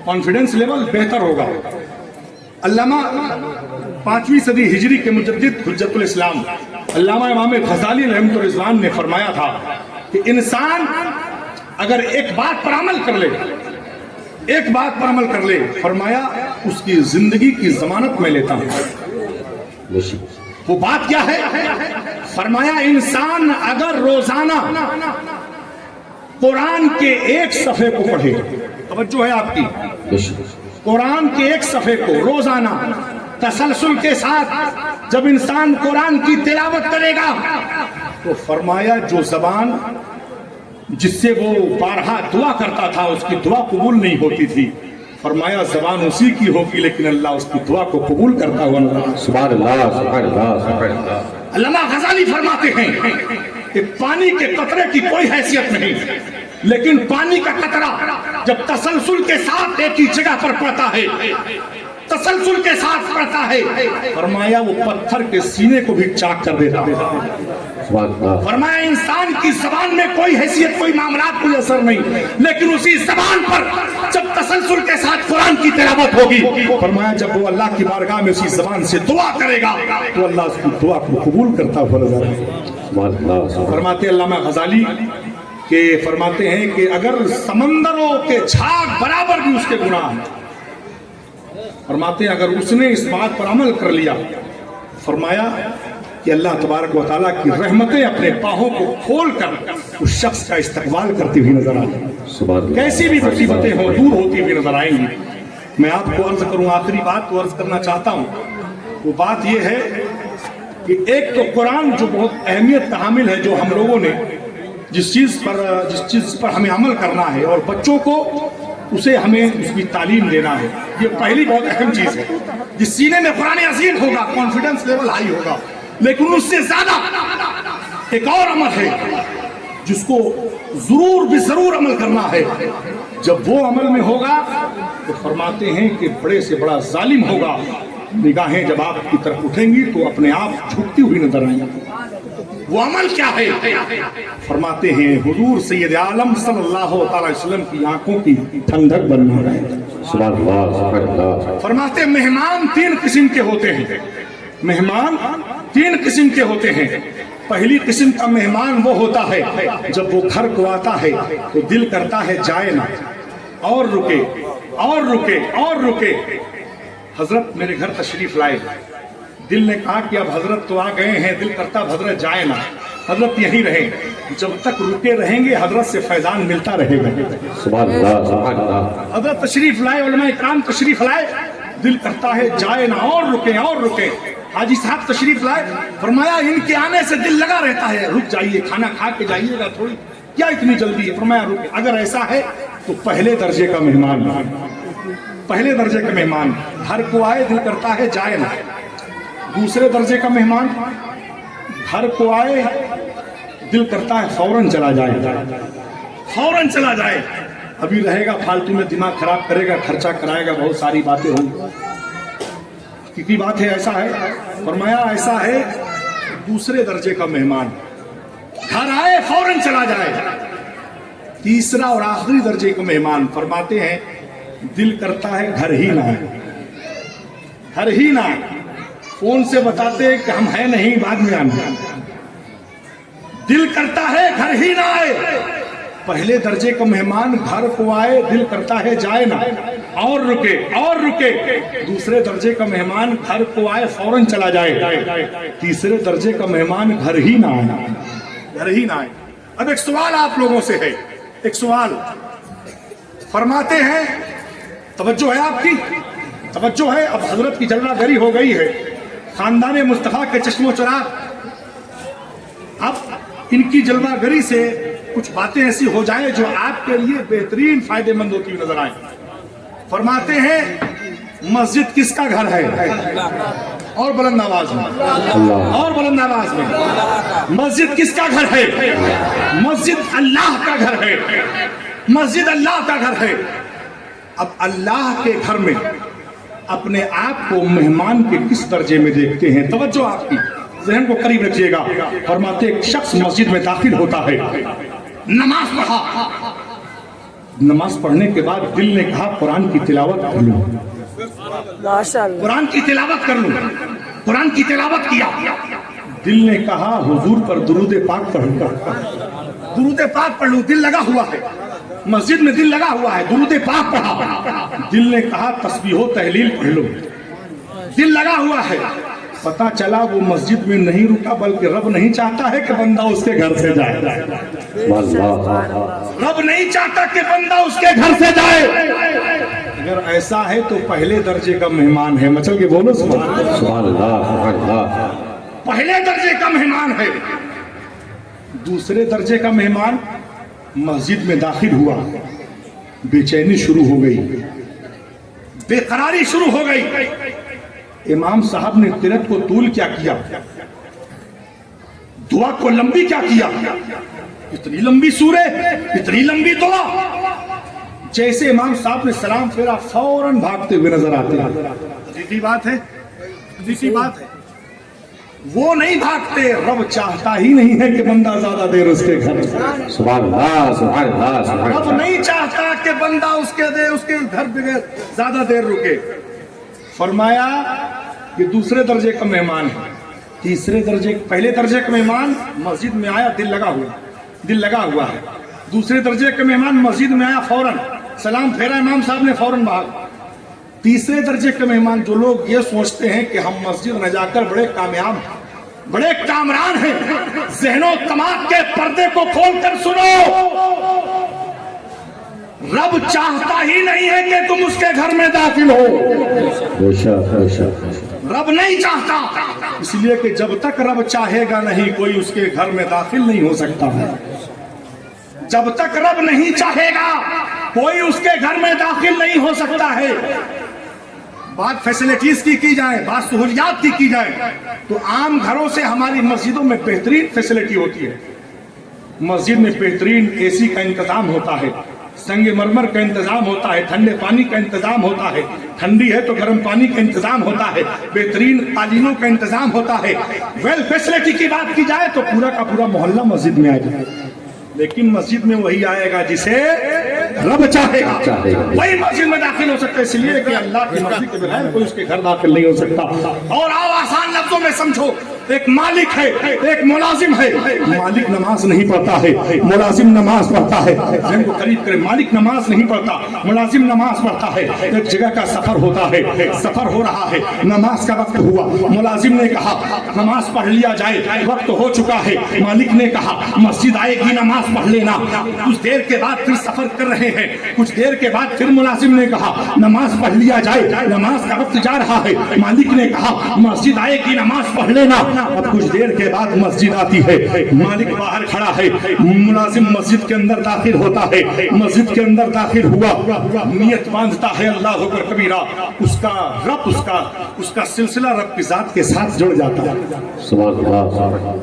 کانفیڈنس لیول بہتر ہوگا. علامہ 5ویں صدی ہجری کے مجدد حجت الاسلام علامہ امام غزالی رحمۃ اللہ رضوان نے فرمایا تھا کہ انسان اگر ایک بات پر عمل کر لے, ایک بات پر عمل کر لے, فرمایا اس کی زندگی کی ضمانت میں لیتا ہوں. وہ بات کیا ہے؟ فرمایا انسان اگر روزانہ قرآن کے ایک صفحے کو پڑھے, توجہ ہے آپ کی, قرآن کے ایک صفحے کو روزانہ تسلسل کے ساتھ جب انسان قرآن کی تلاوت کرے گا تو فرمایا جو زبان جس سے وہ بارہا دعا کرتا تھا اس کی دعا قبول نہیں ہوتی تھی, فرمایا زبان اسی کی ہوگی لیکن اللہ اس کی دعا کو قبول کرتا ہوا نظر. سبحان اللہ, سبحان اللہ, سبحان اللہ. علامہ غزالی فرماتے ہیں کہ پانی کے قطرے کی کوئی حیثیت نہیں, لیکن پانی کا قطرہ جب تسلسل کے ساتھ ایک ہی جگہ پر پڑتا ہے, تسلسل کے ساتھ پڑتا ہے, فرمایا وہ پتھر کے سینے کو بھی چاک کر دیتا ہے. فرمایا انسان کی زبان میں کوئی حیثیت, کوئی معاملات, کوئی اثر نہیں, لیکن اسی زبان پر جب تسلسل کے ساتھ قرآن کی تلاوت ہوگی, فرمایا جب وہ اللہ کی بارگاہ میں اسی زبان سے دعا کرے گا تو اللہ اس کی دعا کو قبول کرتا ہوا نظر آئے گا. فرماتے علامہ غزالی کہ فرماتے ہیں کہ اگر سمندروں کے جھاگ برابر بھی اس کے گناہ ہیں, فرماتے ہیں اگر اس نے اس بات پر عمل کر لیا, فرمایا کہ اللہ تبارک و تعالیٰ کی رحمتیں اپنے پاہوں کو کھول کر اس شخص کا استقبال کرتی ہوئی نظر آئیں گی, کیسی بھی مصیبتیں ہوں دور ہوتی ہوئی نظر آئیں گی. میں آپ کو عرض کروں, آخری بات تو عرض کرنا چاہتا ہوں, وہ بات یہ ہے کہ ایک تو قرآن جو بہت اہمیت کا حامل ہے, جو ہم لوگوں نے جس چیز پر ہمیں عمل کرنا ہے اور بچوں کو اسے ہمیں اس کی تعلیم دینا ہے, یہ پہلی بہت اہم چیز ہے. جس سینے میں قرآن عظیم ہوگا کانفیڈنس لیول ہائی ہوگا, لیکن اس سے زیادہ ایک اور عمل ہے جس کو ضرور عمل کرنا ہے. جب وہ عمل میں ہوگا تو فرماتے ہیں کہ بڑے سے بڑا ظالم ہوگا, نگاہیں جب آپ کی طرف اٹھیں گی تو اپنے آپ جھکتی ہوئی نظر آئیں گی. وہ عمل کیا ہے؟ فرماتے ہیں حضور سید عالم صلی اللہ علیہ وسلم کی آنکھوں کی ٹھنڈک بننا ہے. فرماتے مہمان 3 قسم کے ہوتے ہیں, مہمان 3 قسم کے ہوتے ہیں. پہلی قسم کا مہمان وہ ہوتا ہے جب وہ گھر کو آتا ہے تو دل کرتا ہے جائے نہ, اور رکے اور رکے اور رکے. حضرت میرے گھر تشریف لائے, دل نے کہا کہ اب حضرت تو آ گئے ہیں, دل کرتا حضرت جائے نہ, حضرت یہیں رہیں. جب تک رکے رہیں گے حضرت سے فیضان ملتا رہے گا. سبحان اللہ, سبحان اللہ. حضرت تشریف لائے, علماء اکرام تشریف لائے, دل کرتا ہے جائے نہ, اور رکے اور رکے. حاجی صاحب تشریف لائے, فرمایا ان کے آنے سے دل لگا رہتا ہے, رک جائیے, کھانا کھا کے جائیے گا, تھوڑی کیا اتنی جلدی ہے. فرمایا رکے. اگر ایسا ہے تو پہلے درجے کا مہمان, پہلے درجے کا مہمان. گھر کو آئے دل کرتا ہے جائے نہ. دوسرے درجے کا مہمان, گھر کو آئے دل کرتا ہے فوراً چلا جائے, فوراً چلا جائے. ابھی رہے گا فالتو میں, دماغ خراب کرے گا, خرچہ کرائے گا, بہت ساری باتیں ہوں گی. کی بات ہے ایسا ہے. فرمایا ایسا ہے دوسرے درجے کا مہمان, گھر آئے فوراً چلا جائے. تیسرا اور آخری درجے کا مہمان, فرماتے ہیں دل کرتا ہے گھر ہی نہ آئے, گھر ہی نہ آئے. فون سے بتاتے کہ ہم ہیں نہیں, بعد میں آنا. دل کرتا ہے گھر ہی نہ آئے. پہلے درجے کا مہمان گھر کو آئے دل کرتا ہے جائے نہ اور رکے اور رکے. دوسرے درجے کا مہمان گھر کو آئے فوراً چلا جائے. تیسرے درجے کا مہمان گھر ہی نہ آئے گھر ہی نہ آئے. اب ایک سوال آپ لوگوں سے ہے, ایک سوال. فرماتے ہیں توجہ ہے آپ کی, توجہ ہے. اب حضرت کی جلوہ گری ہو گئی ہے, خاندان مصطفیٰ کے چشم و چراغ. اب ان کی جلوہ گری سے کچھ باتیں ایسی ہو جائیں جو آپ کے لیے بہترین فائدے مند ہوتی ہوئی نظر آئیں. فرماتے ہیں مسجد کس کا گھر ہے؟ اور بلند آواز میں, اور بلند آواز میں. مسجد کس کا گھر ہے؟ مسجد اللہ کا گھر ہے. مسجد اللہ کا گھر ہے. اب اللہ کے گھر میں اپنے آپ کو مہمان کے کس درجے میں دیکھتے ہیں؟ توجہ آپ کی, ذہن کو قریب رکھیے گا. فرماتے ایک شخص مسجد میں داخل ہوتا ہے, نماز پڑھا, نماز پڑھنے کے بعد دل نے کہا قرآن کی تلاوت کر لوں, قرآن کی تلاوت کر لوں. قرآن کی تلاوت کیا. دل نے کہا حضور پر درود پاک پڑھوں گا, درود پاک پڑھ لوں. دل لگا ہوا ہے, مسجد میں دل لگا ہوا ہے, درود پاک پڑھا. دل نے کہا تسبیح و تحلیل پڑھ لوں. دل لگا ہوا ہے. پتا چلا وہ مسجد میں نہیں رکا بلکہ رب نہیں چاہتا ہے کہ بندہ اس کے گھر سے جائے. رب نہیں چاہتا کہ بندہ اس کے گھر سے جائے. اگر ایسا ہے تو پہلے درجے کا مہمان ہے. مچل کے بولو سبحان اللہ. پہلے درجے کا مہمان ہے. دوسرے درجے کا مہمان مسجد میں داخل ہوا, بے چینی شروع ہو گئی, بے قراری شروع ہو گئی. امام صاحب نے قرات کو طول کیا کیا, دعا کو لمبی کیا کیا. اتنی لمبی سورہ, اتنی لمبی دعا. جیسے امام صاحب نے سلام پھیرا فوراً بھاگتے ہوئے نظر آتے ہیں. عجیب بات ہے, عجیب بات ہے. وہ نہیں بھاگتے, رب چاہتا ہی نہیں ہے کہ بندہ زیادہ دیر اس کے گھر. سبحان اللہ سبحان اللہ سبحان رب نہیں چاہتا کہ بندہ اس کے گھر بغیر زیادہ دیر رکے. فرمایا کہ دوسرے درجے کا مہمان ہے. تیسرے درجے, پہلے درجے کا مہمان مسجد میں آیا دل لگا ہوا, دل لگا ہوا ہے. دوسرے درجے کا مہمان مسجد میں آیا فوراً سلام پھیرا امام صاحب نے فوراً بھاگ. تیسرے درجے کے مہمان جو لوگ یہ سوچتے ہیں کہ ہم مسجد میں جا کر بڑے کامیاب ہیں, بڑے کامران ہیں, ذہن و دماغ کے پردے کو کھول کر سنو, رب چاہتا ہی نہیں ہے کہ تم اس کے گھر میں داخل ہو. رب نہیں چاہتا, اس لیے کہ جب تک رب چاہے گا نہیں کوئی اس کے گھر میں داخل نہیں ہو سکتا ہے. جب تک رب نہیں چاہے گا کوئی اس کے گھر میں داخل نہیں ہو سکتا ہے. بات فیسلٹیز کی جائے, بات سہولیات کی جائے تو عام گھروں سے ہماری مسجدوں میں بہترین فیسلٹی ہوتی ہے. مسجد میں بہترین اے سی کا انتظام ہوتا ہے, سنگ مرمر کا انتظام ہوتا ہے, ٹھنڈے پانی کا انتظام ہوتا ہے, ٹھنڈی ہے تو گرم پانی کا انتظام ہوتا ہے, بہترین قالینوں کا انتظام ہوتا ہے. ویل فیسلٹی کی بات کی جائے تو پورا کا پورا محلہ مسجد میں آ جائے. لیکن مسجد میں وہی آئے گا جسے رب چاہے گا, وہی مسجد میں داخل ہو سکتا ہے. اس لیے کہ اللہ کی مرضی کے بغیر کوئی اس کے گھر داخل نہیں ہو سکتا. اور آؤ آسان لفظوں میں سمجھو, ایک مالک ہے, ایک ملازم ہے. مالک نماز نہیں پڑھتا ہے, ملازم نماز پڑھتا ہے. ذہن کو قریب کرے, مالک نماز نہیں پڑھتا, ملازم نماز پڑھتا ہے. ایک جگہ کا سفر ہوتا ہے, سفر ہو رہا ہے, نماز کا وقت ہوا, ملازم نے کہا نماز پڑھ لیا جائے, وقت ہو چکا ہے. مالک نے کہا مسجد آئے گی نماز پڑھ لینا. کچھ دیر کے بعد پھر سفر کر رہے ہیں, کچھ دیر کے بعد پھر ملازم نے کہا نماز پڑھ لیا جائے, نماز کا وقت جا رہا ہے. مالک نے کہا مسجد آئے گی نماز پڑھ لینا. اب کچھ دیر کے بعد مسجد آتی ہے, مالک باہر کھڑا ہے, ملازم مسجد کے اندر داخل ہوتا ہے. مسجد کے اندر داخل ہوا, نیت باندھتا ہے اللہ اکبر کبیرہ. اس کا رب, اس کا سلسلہ رب کی ذات کے ساتھ جڑ جاتا ہے.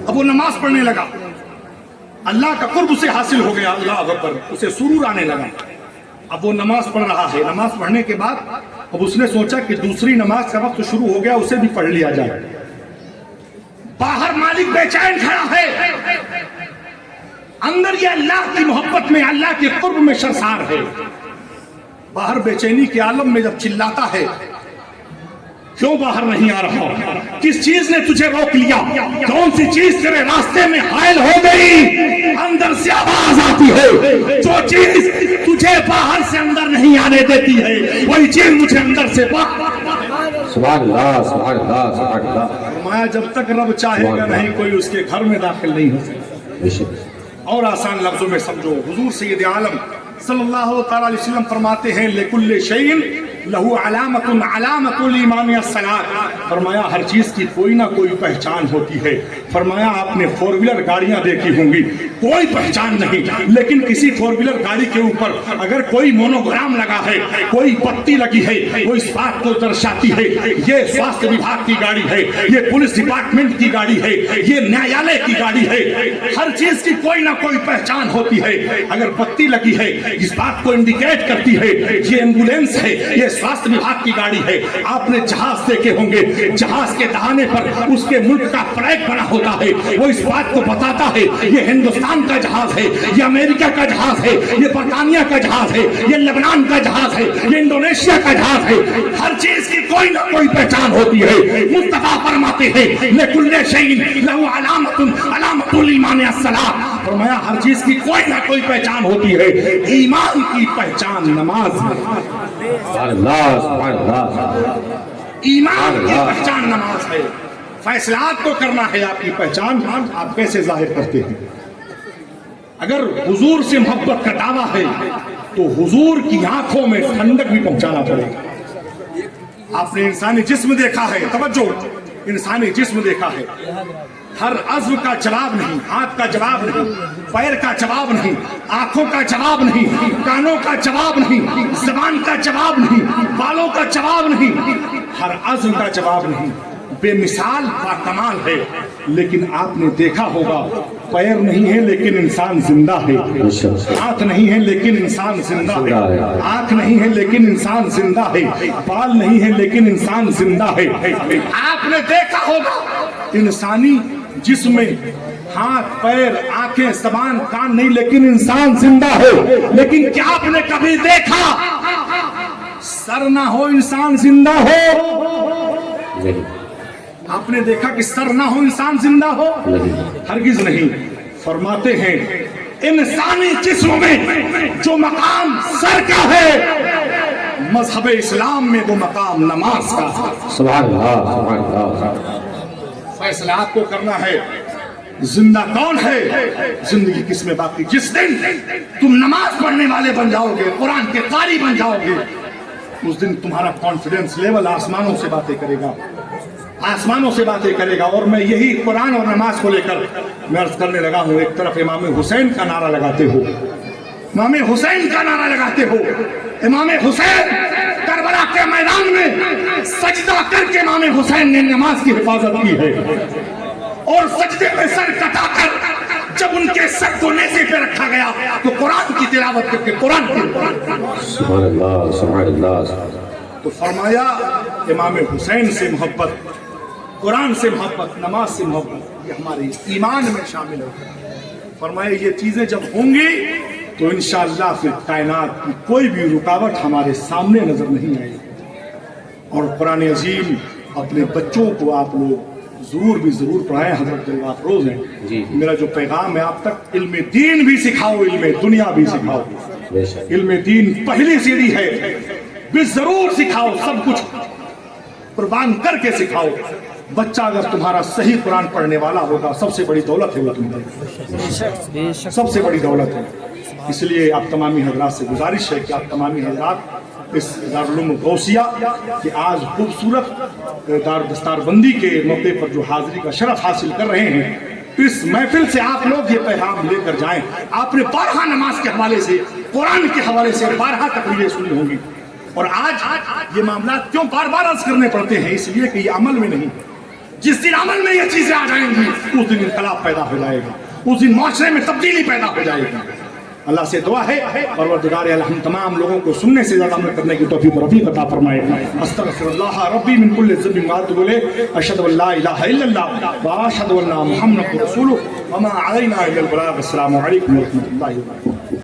اب وہ نماز پڑھنے لگا, اللہ کا قرب اسے حاصل ہو گیا, اللہ اکبر, اسے سرور آنے لگا. اب وہ نماز پڑھ رہا ہے. نماز پڑھنے کے بعد اب اس نے سوچا کہ دوسری نماز کا وقت شروع ہو گیا, اسے بھی پڑھ لیا جائے. باہر مالک بے چین کھڑا ہے, اندر یہ اللہ کی محبت میں, اللہ کے قرب میں سرسار ہے. باہر بے چینی کے عالم میں جب چلاتا ہے کیوں باہر نہیں آ رہا؟ کس چیز نے تجھے روک لیا؟ کون سی چیز تیرے راستے میں حائل ہو گئی؟ اندر سے آواز آتی ہے، جو چیز تجھے باہر سے اندر نہیں آنے دیتی ہے وہی چیز مجھے اندر سے باہر۔ سبحان اللہ سبحان اللہ سبحان اللہ۔ فرمایا جب تک رب چاہے گا نہیں کوئی اس کے گھر میں داخل نہیں ہو سکتا۔ بے شک۔ اور آسان لفظوں میں سمجھو، حضور سید عالم صلی اللہ تعالی علیہ وسلم فرماتے ہیں لکل شیء لہو علامت علامت الایمان الصلاۃ، فرمایا ہر چیز کی کوئی نہ کوئی پہچان ہوتی ہے۔ فرمایا آپ نے فور ویلر گاڑیاں دیکھی ہوں گی، کوئی پہچان نہیں، لیکن کسی فور ویلر گاڑی کے اوپر اگر کوئی مونوگرام لگا ہے، کوئی پتی لگی ہے، وہ اس بات کو درشاتی ہے یہ سواستھ وبھاگ کی گاڑی ہے، یہ پولیس ڈپارٹمنٹ کی گاڑی ہے، یہ نیالے کی گاڑی ہے۔ ہر چیز کی کوئی نہ کوئی پہچان ہوتی ہے۔ اگر پتی لگی ہے اس بات کو انڈیکیٹ کرتی ہے یہ ایمبولینس ہے، یہ سواستھ وبھاگ کی گاڑی ہے۔ آپ نے جہاز دیکھے ہوں گے، جہاز کے دہانے پر اس کے ملک کا فلیگ بنا ہوتا ہے، وہ اس بات کو بتاتا ہے یہ ہندوستان کا جہاز ہے، یہ امریکہ کا جہاز ہے، یہ برطانیہ کا جہاز ہے، یہ لبنان کا جہاز ہے، یہ انڈونیشیا کا جہاز ہے۔ ہر چیز کی کوئی نہ کوئی پہچان ہوتی ہے۔ مصطفیٰ فرماتے ہیں لکل شیء لہ علامت علامت الایمان الصلاۃ، فرمایا ہر چیز کی کوئی نہ کوئی پہچان ہوتی ہے۔ ایمان کی پہچان نماز ہے، سبحان اللہ سبحان اللہ۔ ایمان کی پہچان نماز ہے۔ فیصلات کو کرنا ہے، آپ کی پہچان آپ کیسے ظاہر کرتے ہیں۔ اگر حضور سے محبت کا دعویٰ ہے تو حضور کی آنکھوں میں ٹھنڈک بھی پہنچانا پڑے گا۔ آپ نے انسانی جسم دیکھا ہے، توجہ، انسانی جسم دیکھا ہے، ہر عضو کا جواب نہیں، ہاتھ کا جواب نہیں، پیر کا جواب نہیں، آنکھوں کا جواب نہیں، کانوں کا جواب نہیں، زبان کا جواب نہیں، بالوں کا جواب نہیں، ہر عضو کا جواب نہیں۔ بے مثال باکمال ہے، لیکن آپ نے دیکھا ہوگا پیر نہیں ہے لیکن انسان زندہ ہے، ہاتھ نہیں ہے لیکن انسان زندہ ہے، آنکھ نہیں ہے لیکن انسان زندہ ہے، بال نہیں ہے لیکن انسان زندہ ہے۔ آپ نے دیکھا ہوگا انسانی جسم میں ہاتھ پیر آنکھیں زبان کان نہیں لیکن انسان زندہ ہے۔ لیکن کیا آپ نے کبھی دیکھا سر نہ ہو انسان زندہ ہو؟ آپ نے دیکھا کہ سر نہ ہو انسان زندہ ہو؟ ہرگز نہیں۔ فرماتے ہیں انسانی جسم میں جو مقام سر کا ہے مذہب اسلام میں وہ مقام نماز کا ہے۔ سبحان اللہ سبحان اللہ۔ فیصلہ آپ کو کرنا ہے، زندہ کون ہے، زندگی کس میں باقی۔ جس دن تم نماز پڑھنے والے بن جاؤ گے، قرآن کے قاری بن جاؤ گے، اس دن تمہارا کانفیڈنس لیول آسمانوں سے باتیں کرے گا، آسمانوں سے باتیں کرے گا۔ اور میں یہی قرآن اور نماز کو لے کر میں عرض کرنے لگا ہوں، ایک طرف امام حسین کا نعرہ لگاتے ہو، امام حسین کا نعرہ لگاتے ہو، امام حسین کربلا کے میدان میں سجدہ کر کے امام حسین نے نماز کی حفاظت کی ہے، اور سجدے میں سر کٹا کر جب ان کے سر کو نیزے پہ رکھا گیا تو قرآن کی تلاوت کر کے قرآن کی سبحان اللہ سبحان اللہ۔ تو فرمایا امام حسین سے محبت، قرآن سے محبت، نماز سے محبت، یہ ہمارے ایمان میں شامل ہے۔ فرمایا یہ چیزیں جب ہوں گی تو انشاءاللہ پھر کائنات کی کوئی بھی رکاوٹ ہمارے سامنے نظر نہیں آئے گی۔ اور قرآن عظیم اپنے بچوں کو آپ لوگ ضرور پڑھائیں، حضرت جلوہ افروز ہیں۔ میرا جو پیغام ہے آپ تک، علم دین بھی سکھاؤ، علم دنیا بھی سکھاؤ۔ علم دین پہلی سیڑھی ہے، بھی ضرور سکھاؤ، سب کچھ قربان کر کے سکھاؤ۔ بچہ اگر تمہارا صحیح قرآن پڑھنے والا ہوگا سب سے بڑی دولت ہے وہ تمہاری، سب سے بڑی دولت ہے۔ اس لیے آپ تمامی حضرات سے گزارش ہے کہ آپ تمامی حضرات اس دارالعلوم غوثیہ کہ آج خوبصورت دستار بندی کے موقع پر جو حاضری کا شرف حاصل کر رہے ہیں، اس محفل سے آپ لوگ یہ پیغام لے کر جائیں۔ آپ نے بارہا نماز کے حوالے سے، قرآن کے حوالے سے بارہا تقریریں سنی ہوں گی، اور آج یہ معاملات کیوں بار بار عرض کرنے پڑتے ہیں؟ اس لیے کہ یہ عمل میں نہیں، جس دن عمل میں یہ چیزیں آ جائیں گی اس دن انقلاب پیدا ہو جائے گا، اس دن معاشرے میں تبدیلی پیدا ہو جائے گی۔ اللہ سے دعا ہے پروردگار عالم ہم تمام لوگوں کو سننے سے زیادہ عمل کرنے کی توفیق رفیق عطا فرمائے۔ استغفر اللہ ربی من کل ذنب واتوب الیہ، اشہد ان لا الہ الا اللہ واشہد ان محمد رسول اللہ وما علینا الا البلاغ۔ السلام علیکم ورحمۃ اللہ وبرکاتہ۔